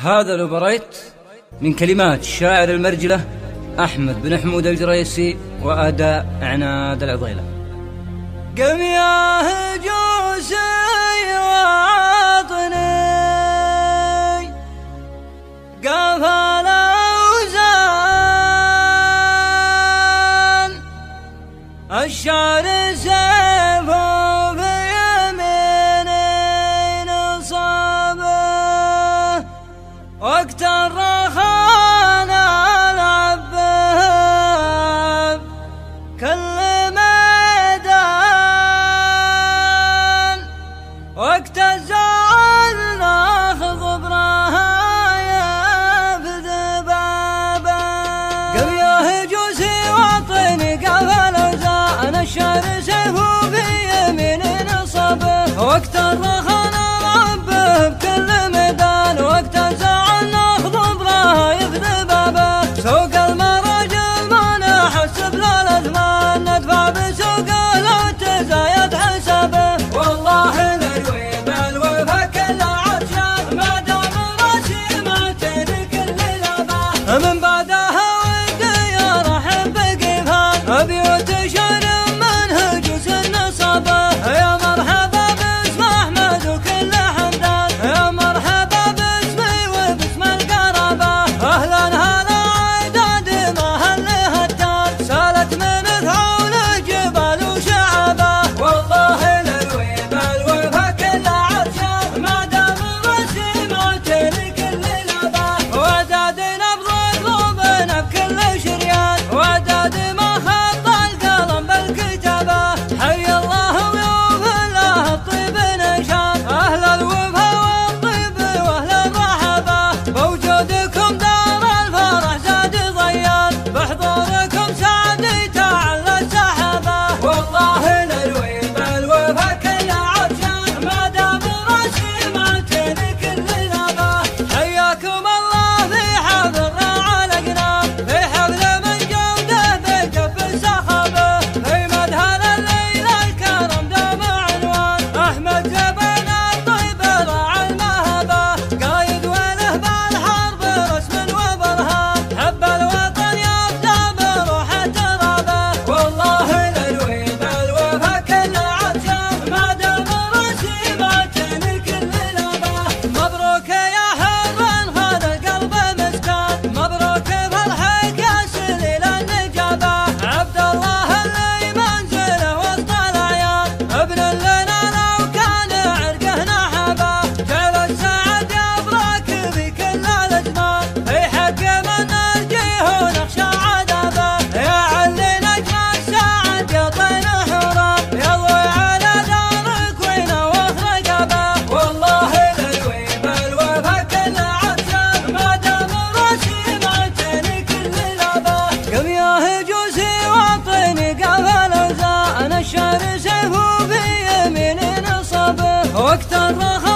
هذا الأوبريت من كلمات الشاعر المرجلة أحمد بن حمود الجريسي وأداء عناد العضيلة. قم يا هجوسي واطني قفل أوزان الشعر سيفه في يميني نصابه وقت الرخان العبه كل ميدان وقت الزعل ناخذ براها بذبابه. قم يا هجوسي واطني قفل أوزان الشعر سيفه في يميني نصابه وقت الرخان العبه بكل ميدان وقت الزعل ناخذ براها بذبابه. سوق المراجل ما نحسب له الأثمان ندفع بسوق لو تزايد حسابه. والله للويب الوفا كل عطشان ما دام راسي ما تدرك الليلة من بعدها ودي ارحب بقيفان بيوت شر من هجوس النصابه. يا مرحبا باسم احمد وكل حمدان يا مرحبا باسمي وباسم القرابه. اهلا هلا عداد ما هل هتان سالت من ثعول جبال وشعبه. والله للويب الوفا كل عطشان ما دام راسي ما تدرك الليلة وداد نبض قلوبنا بكل شريان وداد ما خط القلم بالكتابه. حي الله ويوم الله الطيب نشان اهل الوفا والطيب واهل الرحبه. بوجودكم دار الفرح زاد ضيان بحضوركم سعدي تعلى السحابه. والله للويب الوفا كل عطشان ما دام راسي ما تدرك الليلة. حياكم الله في حفل راعى الاقنام في حفل من جوده بكف السخابه في مدهن الليل الكرم دام عنوان احمد جبل الطيب راعى المهبه قايد وله بالحرب رسم وبرهان حب الوطن يفدى بروحه ترابه. والله للويب الوفا كل عطشان ما دام راسي ما تدرك الليلة. مبروك يا حر خذ القلب مسكان مبروك فرحك يا سليل النجابه. عبد الله اللي منزله وسط العيان ابن لنا لو كان عرقه نحبه جعل السعد يبرك في كل الازمان في حق من نرجيه ونخشى عذابه. يا علي نجم السعد يا طين حرام يضوي على دارك وينوخ رقبه. والله للويب الوفا كل عطشان ما دام راسي ما تدرك الليلة. قم يا هجوسي واطني قفل أوزان الشعر سيفه في يميني نصابه وقت الرخاء